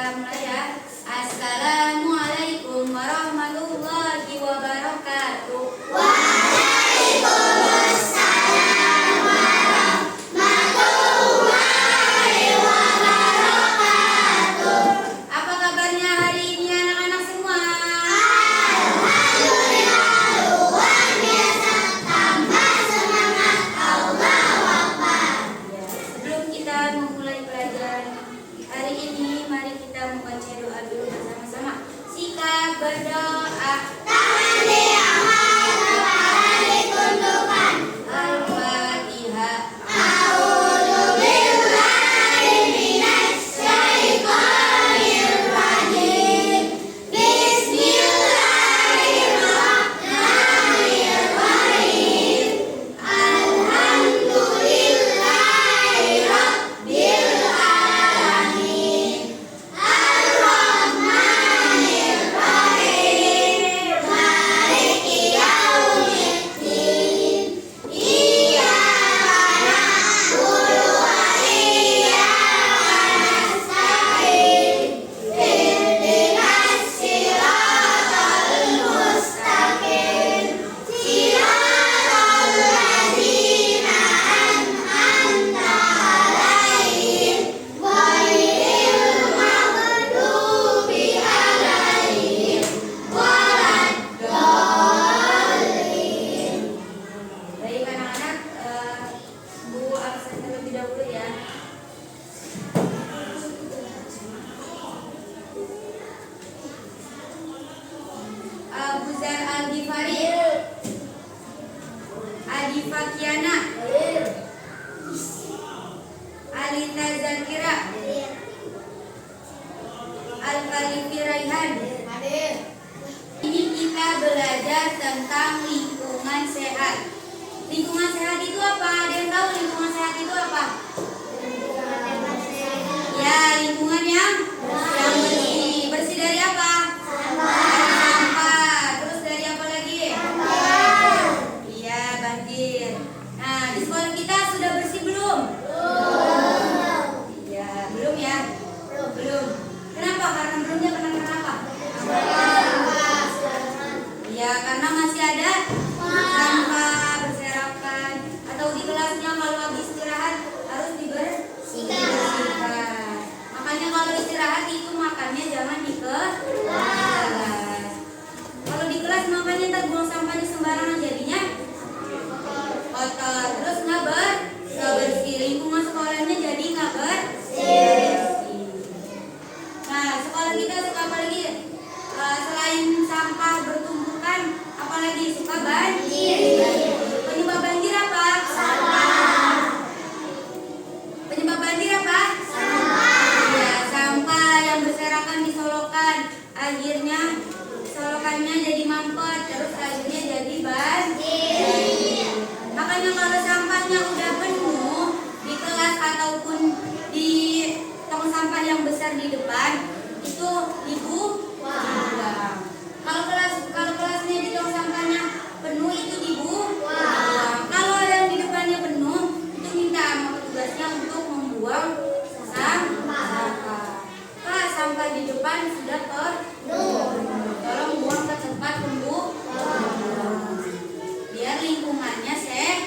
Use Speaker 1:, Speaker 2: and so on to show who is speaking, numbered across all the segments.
Speaker 1: kita mulai ya. Assalamualaikum warahmatullahi wabarakatuh.
Speaker 2: Waalaikumsalam warahmatullahi wabarakatuh.
Speaker 1: Apa kabarnya hari ini anak-anak semua?
Speaker 2: Alhamdulillah, luar biasa, tambah semangat. Allahu Akbar.
Speaker 1: Ya, sebelum kita memulai pelajaran hari ini, mari kita membaca doa dulu bersama-sama. Sikap berdoa.
Speaker 2: Tangan diangkat, kepala ditundukkan.
Speaker 1: Al-Fatihah.
Speaker 2: A'udzubillahi minasyaitonir rajim. Bismillahirrahmanirrahim. Alhamdulillahi rabbil alamin. Ar-Rahmanir Rahim. Maliki yaumiddin. Iyyaka na'budu wa iyyaka nasta'in. Ihdinas siratal mustaqim. Siratal ladzina an'amta 'alaihim ghairil maghdubi 'alaihim waladdallin.
Speaker 1: Baik anak-anak, Bu absen terlebih dahulu ya. Abu Zar Al-Ghifari, Adi Fakiana, Alita Zakira, Al-Khalifi Raihan. Ini kita belajar tentang lingkungan sehat. Lingkungan sehat itu apa? Ada yang tahu lingkungan sehat itu apa? Ya, lingkungan yang bersih. Bersih dari apa? Dari sampah. Terus dari apa lagi? Iya, banjir. Nah, di sekolah kita sudah bersih belum? Iya, belum ya? Belum. Kenapa? Karena belumnya karena apa? Ya, karena masih ada sampah berserakan. Atau di kelasnya kalau habis istirahat harus dibersihkan. Makanya kalau istirahat itu makannya jangan di kelas. Kalau di kelas makannya ntar buang sampahnya sembarangan jadinya kotor. Terus nggak bersih. Lingkungan sekolahnya jadi nggak bersih. Nah, sekolah kita suka apa lagi? Selain sampah bertumpukan, apalagi suka banjir. Penyebab banjir apa? Penyebab banjir apa? Ya, sampah yang berserakan di solokan. Akhirnya solokannya jadi mampet, terus akhirnya jadi banjir. Makanya kalau sampahnya udah penuh di kelas ataupun di tong sampah yang besar di depan, itu dibuang. Kalau kelasnya di tong sampahnya penuh itu dibuang. Kalau yang di depannya penuh itu minta sama petugasnya untuk membuang sampah. Kalau sampah di depan sudah penuh, tolong buang ke tempat pembuangan biar lingkungannya sehat.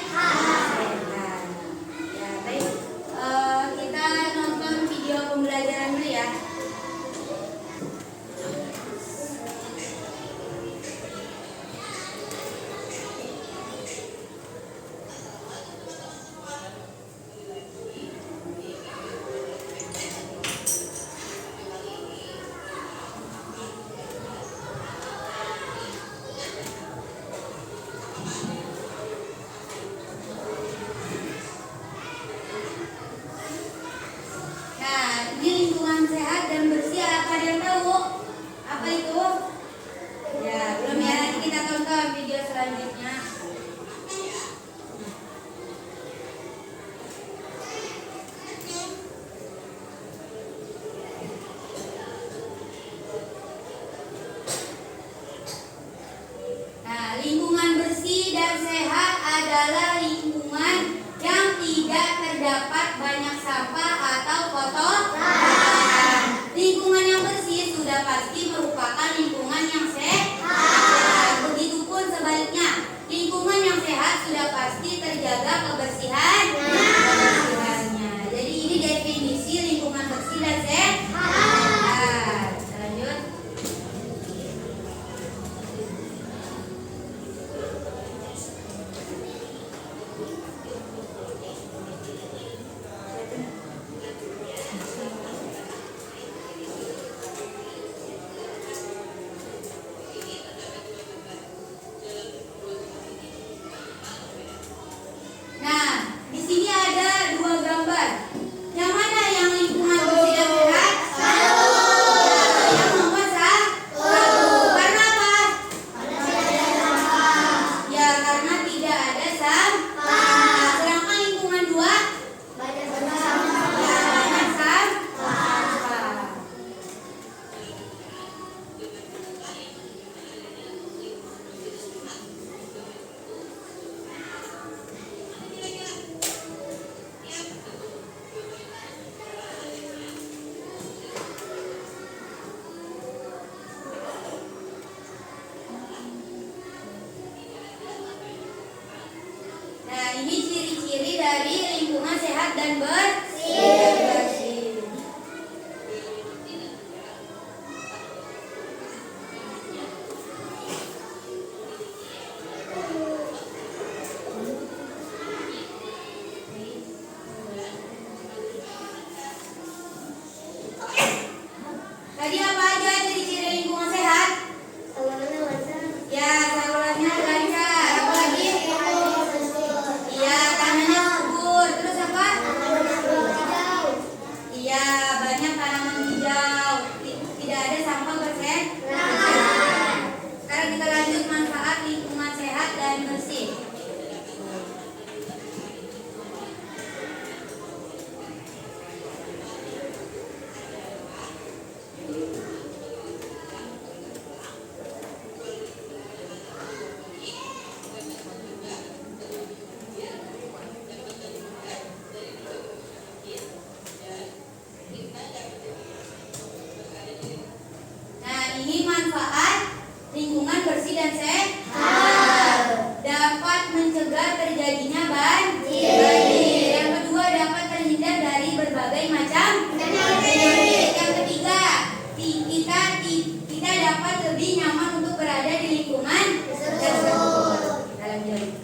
Speaker 1: Ya, baik. Kita nonton video pembelajaran dulu ya. Nah, ini lingkungan sehat dan bersih. Apa ada yang tahu? Apa itu? Ya, belum ya. Nanti kita tonton video selanjutnya. Nah, lingkungan bersih dan sehat adalah lingkungan yang tidak terdapat banyak sampah atau kotoran. Lingkungan yang Tadi apa aja ciri-ciri lingkungan sehat? Ya, salurannya lancar. Apa lagi? Iya, tanahnya subur. Terus apa? Iya, banyak tanaman hijau. Tidak ada sampah berserakan. Sekarang kita lanjut manfaat lingkungan sehat dan bersih. Nah, ini manfaat lingkungan bersih dan sehat. Dapat mencegah terjadinya banjir. Yang kedua, dapat terhindar dari berbagai macam penyakit. Yang ketiga, kita dapat lebih nyaman untuk berada di lingkungan tersebut. Kita lanjut.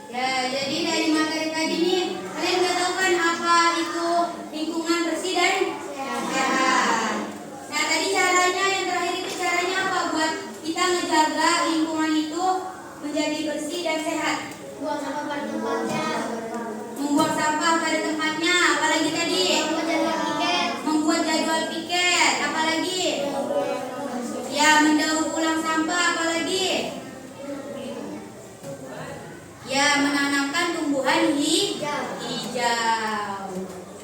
Speaker 1: Ya, jadi dari materi tadi nih, kalian udah tahu kan apa itu lingkungan bersih dan sehat. Nah, tadi caranya yang terakhir itu caranya apa buat kita ngejaga lingkungan itu menjadi bersih dan sehat?
Speaker 2: Buang sampah pada tempatnya.
Speaker 1: Membuang sampah pada tempatnya. Apalagi tadi? Membuat jadwal piket. Apalagi? Ya, mendaur ulang sampah. Apalagi? Ya, menanamkan tumbuhan hijau.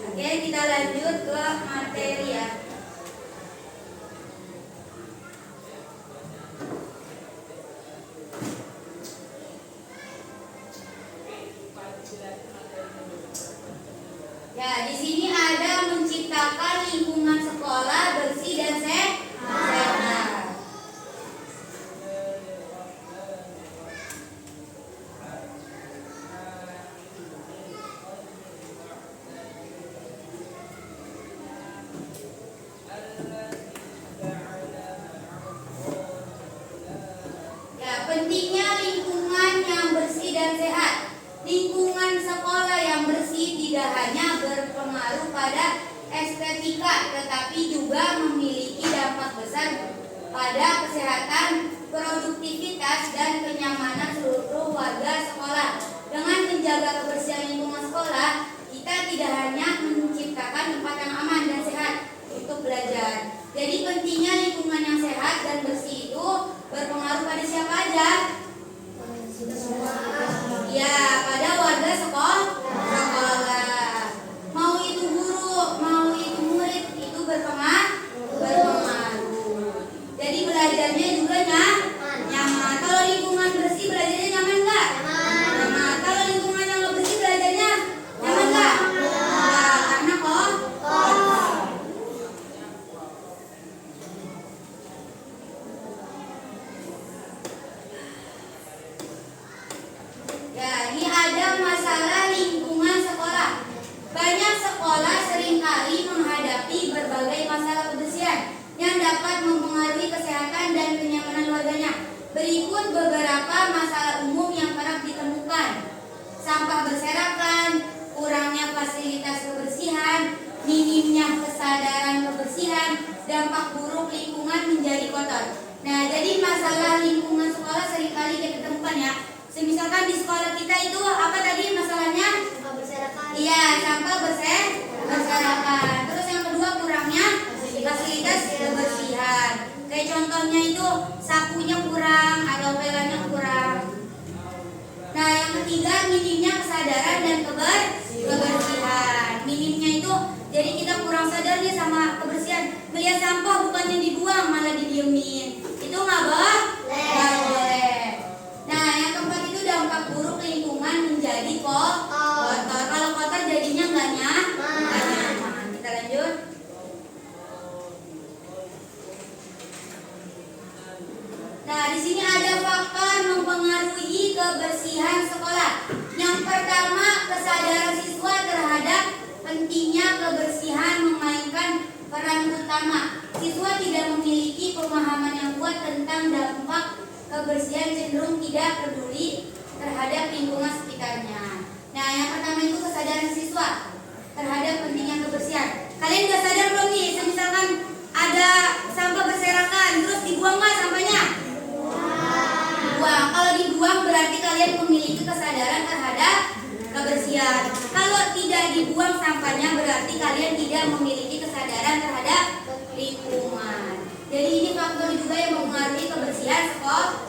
Speaker 1: Oke, kita lanjut ke materi ya. Ya, di sini ada menciptakan lingkungan sekolah bersih dan sehat. Pentingnya lingkungan yang bersih dan sehat. Lingkungan sekolah yang bersih tidak hanya berpengaruh pada estetika, tetapi juga memiliki dampak besar pada kesehatan, produktivitas, dan kenyamanan seluruh warga sekolah. Dengan menjaga kebersihan lingkungan sekolah, kita tidak hanya menciptakan tempat yang aman dan sehat untuk belajar. Jadi pentingnya lingkungan yang sehat dan bersih itu berpengaruh pada siapa aja? Ya, pada warga sekolah. Mau itu guru, mau itu murid, itu berpengaruh. Jadi belajarnya juga nyaman. Kalau lingkungan bersih, belajarnya nyaman nggak? Nyaman. Kalau lingkungan yang nggak bersih, belajarnya nyaman nggak? Nggak, karena ya, ini ada masalah lingkungan sekolah. Banyak sekolah seringkali menghadapi berbagai masalah kebersihan yang dapat mempengaruhi kesehatan dan kenyamanan warganya. Berikut beberapa masalah umum yang para sampah berserakan, kurangnya fasilitas kebersihan, minimnya kesadaran kebersihan, dampak buruk lingkungan menjadi kotor. Nah, jadi masalah lingkungan sekolah seringkali kita temukan ya. Misalkan di sekolah kita itu apa tadi masalahnya?
Speaker 2: Sampah berserakan.
Speaker 1: Iya, sampah berserakan. Terus yang kedua kurangnya fasilitas kebersihan. Kayak contohnya itu sapunya kurang atau pelannya kurang. Nah, yang ketiga minimnya kesadaran dan kebersihan. Minimnya itu jadi kita kurang sadar nih sama kebersihan. Melihat sampah bukannya dibuang malah didiemin. Itu nggak boleh. Nah, yang keempat itu dampak buruk lingkungan menjadi kotor. Kalau kotor jadinya nggak nyaman. Kita lanjut. Nah, di sini ada faktor mempengaruhi kebersihan sekolah. Yang pertama, kesadaran siswa terhadap pentingnya kebersihan memainkan peran utama. Siswa tidak memiliki pemahaman yang kuat tentang dampak kebersihan, cenderung tidak peduli terhadap lingkungan sekitarnya. Nah, yang pertama itu kesadaran siswa terhadap pentingnya kebersihan. Kalian udah sadar belum nih? Misalkan ada sampah berserakan, terus dibuang nggak sampahnya? Dibuang. Kalau dibuang berarti kalian memiliki kesadaran terhadap kebersihan. Kalau tidak dibuang sampahnya berarti kalian tidak memiliki kesadaran terhadap lingkungan. Jadi ini faktor juga yang mempengaruhi kebersihan sekolah.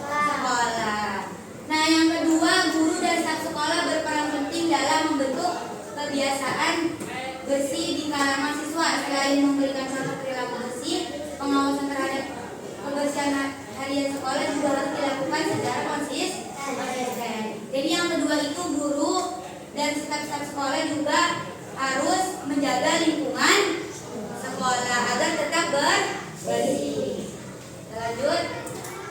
Speaker 1: Nah, yang kedua, guru dan staf sekolah berperan penting dalam membentuk kebiasaan bersih di kalangan siswa. Selain memberikan contoh perilaku bersih, pengawasan terhadap kebersihan harian sekolah juga harus dilakukan secara konsisten. Jadi yang kedua itu guru dan staf sekolah juga harus menjaga lingkungan sekolah agar tetap bersih. Lanjut.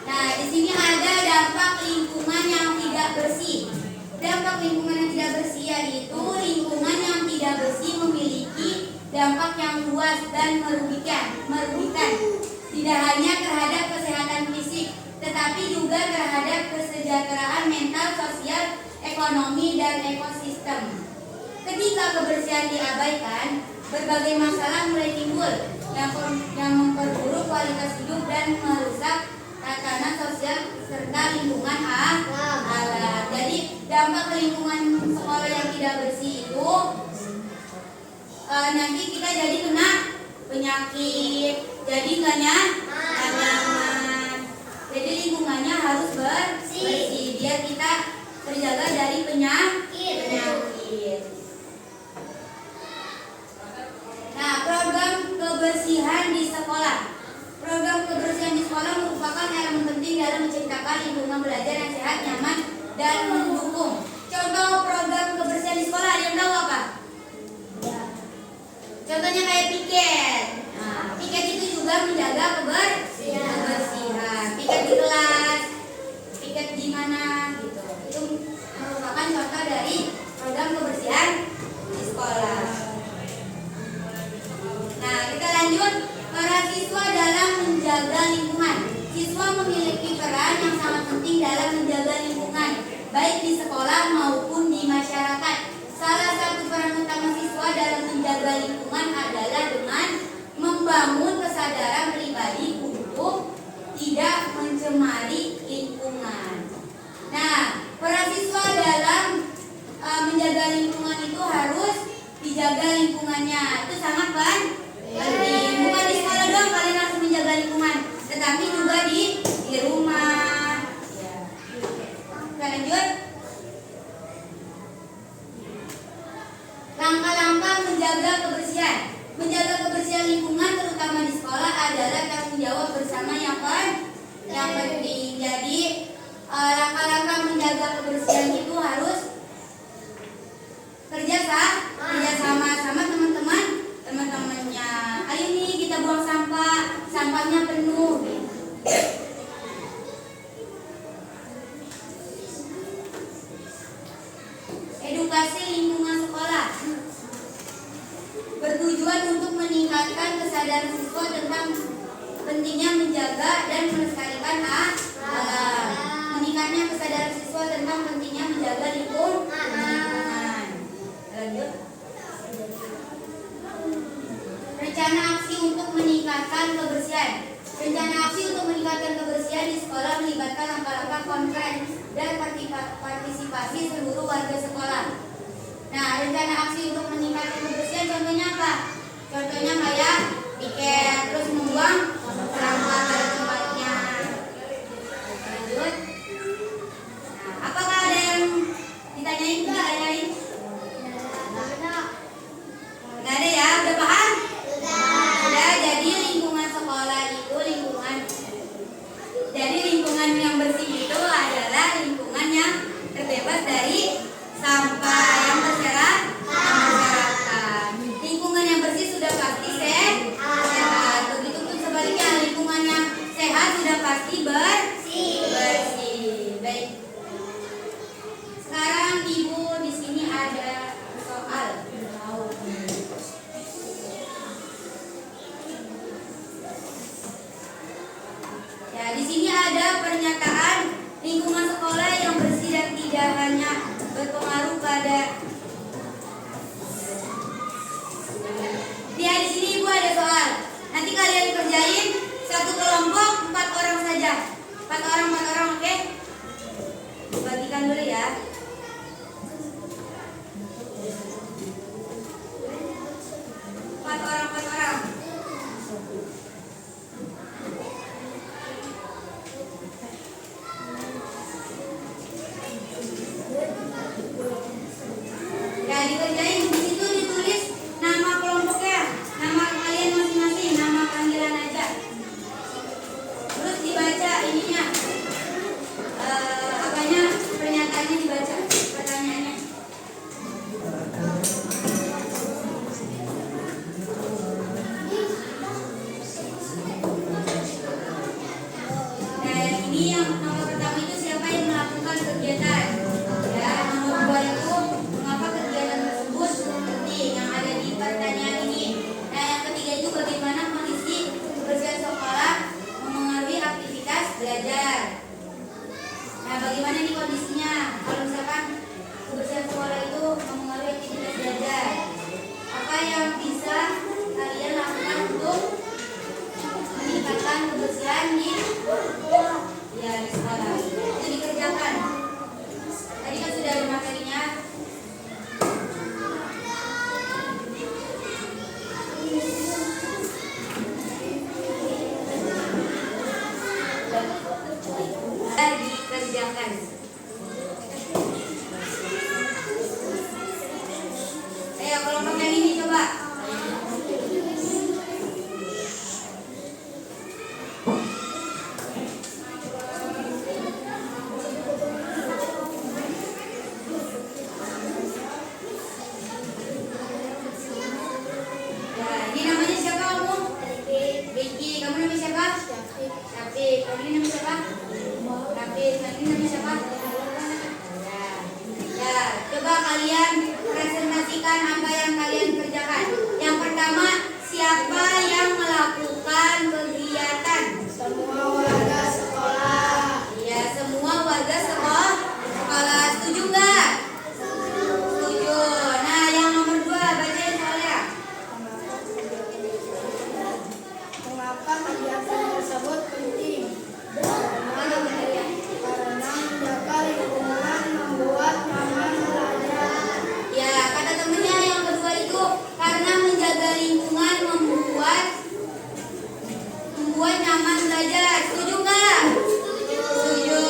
Speaker 1: Nah, di sini ada dampak lingkungan yang tidak bersih. Dampak lingkungan yang tidak bersih yaitu lingkungan yang tidak bersih memiliki dampak yang luas dan merugikan. Tidak hanya terhadap kesehatan fisik, tetapi juga terhadap kesejahteraan mental, sosial, ekonomi, dan ekosistem. Ketika kebersihan diabaikan, berbagai masalah mulai timbul yang memperburuk kualitas hidup dan merusak tatanan sosial serta lingkungan alam. Jadi dampak lingkungan sekolah yang tidak bersih itu nanti kita jadi kena penyakit, jadi nggak nyaman. Jadi lingkungannya harus bersih biar kita terjaga dari penyakit. Nah, program kebersihan di sekolah. Program kebersihan di sekolah merupakan elemen penting dalam menciptakan lingkungan belajar yang sehat, nyaman, dan mendukung. Contoh program kebersihan di sekolah ada yang tahu apa? Contohnya kayak piket. Nah, piket itu juga menjaga kebersihan. Piket di kelas, piket di mana gitu. Itu merupakan contoh dari program kebersihan di sekolah. Nah, kita lanjut. Para siswa dalam menjaga lingkungan. Siswa memiliki peran yang sangat penting dalam menjaga lingkungan, baik di sekolah maupun di masyarakat. Salah satu peran utama siswa dalam menjaga lingkungan adalah dengan membangun kesadaran pribadi untuk tidak mencemari lingkungan. Nah, para siswa dalam menjaga lingkungan itu harus dijaga lingkungannya. Itu sangat penting. Bukan di sekolah doang kalian harus menjaga lingkungan, tetapi juga di rumah. Kita lanjut. Langkah-langkah menjaga kebersihan. Menjaga kebersihan lingkungan terutama di sekolah adalah tanggung jawab bersama yang penting. Jadi langkah-langkah menjaga kebersihan itu harus kerja sama teman-temannya. Ayo nih kita buang sampahnya penuh. Edukasi lingkungan sekolah bertujuan untuk meningkatkan kesadaran siswa tentang pentingnya menjaga dan melestarikan alam. Meningkatnya kesadaran siswa tentang pentingnya menjaga lingkungan. lanjut. Rencana aksi untuk meningkatkan kebersihan. Rencana aksi untuk meningkatkan kebersihan di sekolah melibatkan langkah-langkah konkret dan partisipasi seluruh warga sekolah. Nah, rencana aksi untuk meningkatkan kebersihan contohnya apa? Contohnya kayak piket, terus membuang sampah pada tempatnya. Lanjut. Nah, apakah ada yang ditanyain? Nggak ada ya? Udah paham? Udah. Jadi lingkungan sekolah itu lingkungan yang bersih itu adalah lingkungan yang terbebas dari sampah yang berserakan. Lingkungan yang bersih sudah pasti sehat. Begitu pun sebaliknya, lingkungan yang sehat sudah pasti bersih. Baik. Sekarang Ibu di sini ada soal. Ya, di sini ada pernyataan lingkungan sekolah yang bersih dan tidak hanya berpengaruh pada. Ya, di sini Ibu ada soal. Nanti kalian kerjain satu kelompok 4 orang saja. 4 orang, oke? Bagikan dulu ya. 4 orang. Ya, dikerjain. Di situ ditulis nama kelompoknya, nama kalian masing-masing, nama panggilan aja. Terus dibaca ininya, pernyataannya dibaca, pertanyaannya. Nah, yang ini yang nomor pertama itu siapa yang melakukan kegiatan? Ya, nomor 2 itu mengapa kegiatan tersebut penting yang ada di pertanyaan ini. Nah, yang ketiga itu bagaimana kondisi kebersihan sekolah memengaruhi aktivitas belajar. Nah, bagaimana nih kondisinya? Kalau misalkan kebersihan sekolah itu memengaruhi aktivitas belajar, apa yang bisa kalian lakukan untuk meningkatkan kebersihan di sekolah? Itu dikerjakan. Tadi kan sudah ada materinya. Dikerjakan. Ayo kelompok yang ini coba. Ya, ini namanya siapa kamu? Becky. Kamu namanya siapa? Syafik. Kamu ini namanya siapa? Ini namanya siapa? Ya, coba kalian presentasikan apa yang kalian kerjakan. Yang pertama, siapa yang melakukan kegiatan?
Speaker 2: Semua warga sekolah.
Speaker 1: Ya, semua warga sekolah. Setuju nggak? Setuju. Nah, yang nomor 2, bacain soalnya.
Speaker 2: Mengapa kegiatan tersebut penting? Karena menjaga lingkungan, membuat nyaman belajar.
Speaker 1: Ya, kata temennya yang kedua itu karena menjaga lingkungan membuat nyaman belajar. Setuju nggak? Setuju.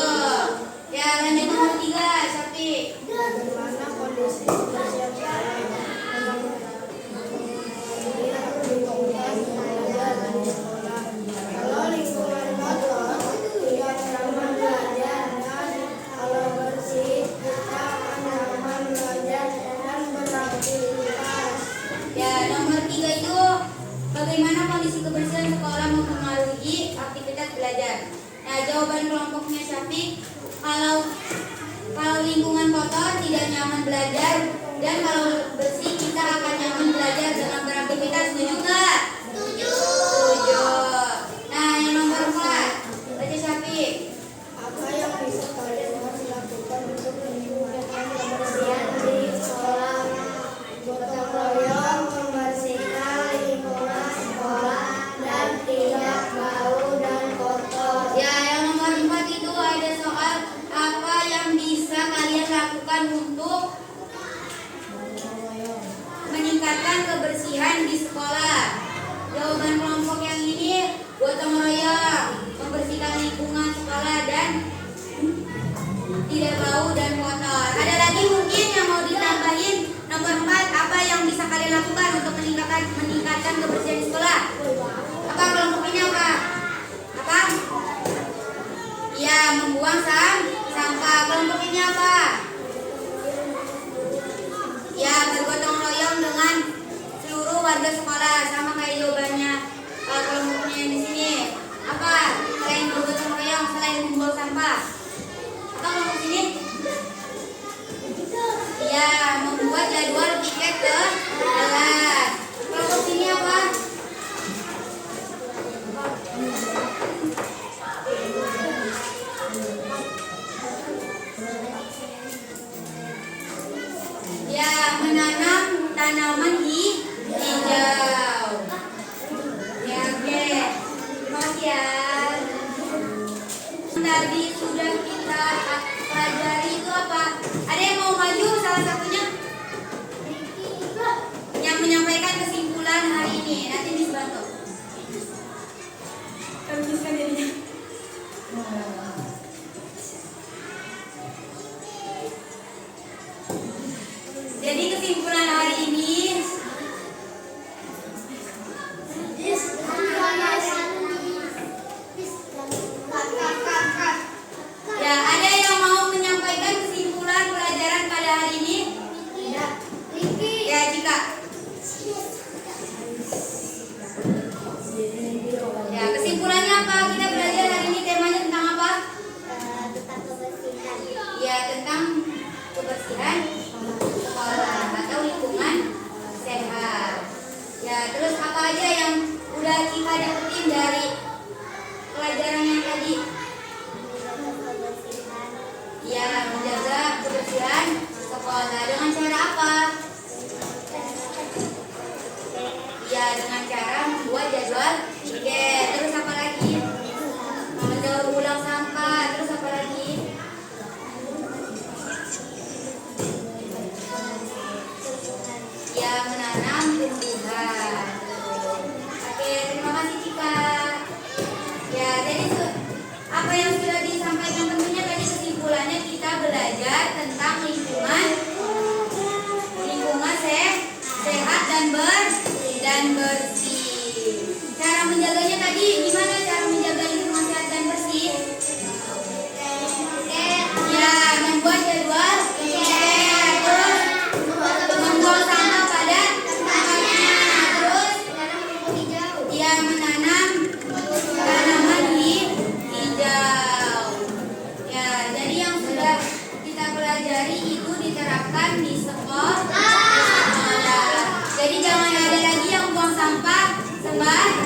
Speaker 1: Ya, lanjut nomor 3, Syafiq.
Speaker 2: Bagaimana kondisi kebersihan sekolah memengaruhi lingkungan belajar di sekolah? Kalau lingkungan kotor, tidak nyaman belajar, dan kalau bersih, kita akan nyaman belajar dan beraktivitas.
Speaker 1: Ya, nomor 3 itu bagaimana kondisi kebersihan sekolah mempengaruhi aktivitas belajar. Nah, jawaban kelompoknya Syafiq, kalau lingkungan kotor tidak nyaman belajar, dan kalau bersih kita akan nyaman belajar dengan beraktivitas. Setuju nggak? Setuju. Nah, yang nomor 4, baca Syafiq.
Speaker 2: Apa yang bisa kalian lakukan untuk meningkatkan kebersihan di sekolah?
Speaker 1: tidak bau dan kotor. Ada lagi mungkin yang mau ditambahin? Nomor 4, apa yang bisa kalian lakukan untuk meningkatkan kebersihan di sekolah? Apa kelompok ini apa? Apa? Ya, membuang sampah. Kelompok ini apa? Ya, bergotong royong dengan seluruh warga sekolah, sama kayak jawabannya kelompoknya di sini. Apa? Selain bergotong royong, selain membuang sampah. Apa kelompok sini? Ya, membuat jadwal piket ke kelas. Kelompok sini apa? Ya, menanam tanaman hijau. Ya, oke. Terima kasih ya. Tadi sudah kita pelajari itu apa? Ada yang mau maju salah satunya? Yang menyampaikan kesimpulan hari ini. Nanti Miss bantu. Teruskan jadinya. Jadi kesimpulan hari ini ya, ada yang mau menyampaikan kesimpulan pelajaran pada hari ini? Ya, Cika. Ya, kesimpulannya apa? Kita belajar hari ini temanya tentang apa?
Speaker 2: Tentang kebersihan.
Speaker 1: Ya, tentang kebersihan sekolah atau lingkungan sehat. Ya, terus apa aja yang udah Cika dapetin dari pelajaran yang tadi? Ya, menjaga kebersihan sekolah dengan cara apa? Ya, dengan cara membuat jadwal piket. Terus apa lagi? Mendaur ulang sampah. Terus apa lagi? Ya, menanam tumbuhan. Oke, terima kasih Cika. Ya, jadi apa yang sudah disampaikan tentunya tadi kesimpulannya kita belajar tentang lingkungan sehat dan bersih. Cara menjaganya tadi gimana cara menjaga lingkungan sehat dan bersih? Ya, membuat jadwal piket, terus membuang sampah pada tempatnya, terus ya menanam tanaman hijau. Ya, jadi yang sudah kita pelajari itu diterapkan di sekolah. Jadi jangan ada lagi yang buang sampah sembarangan.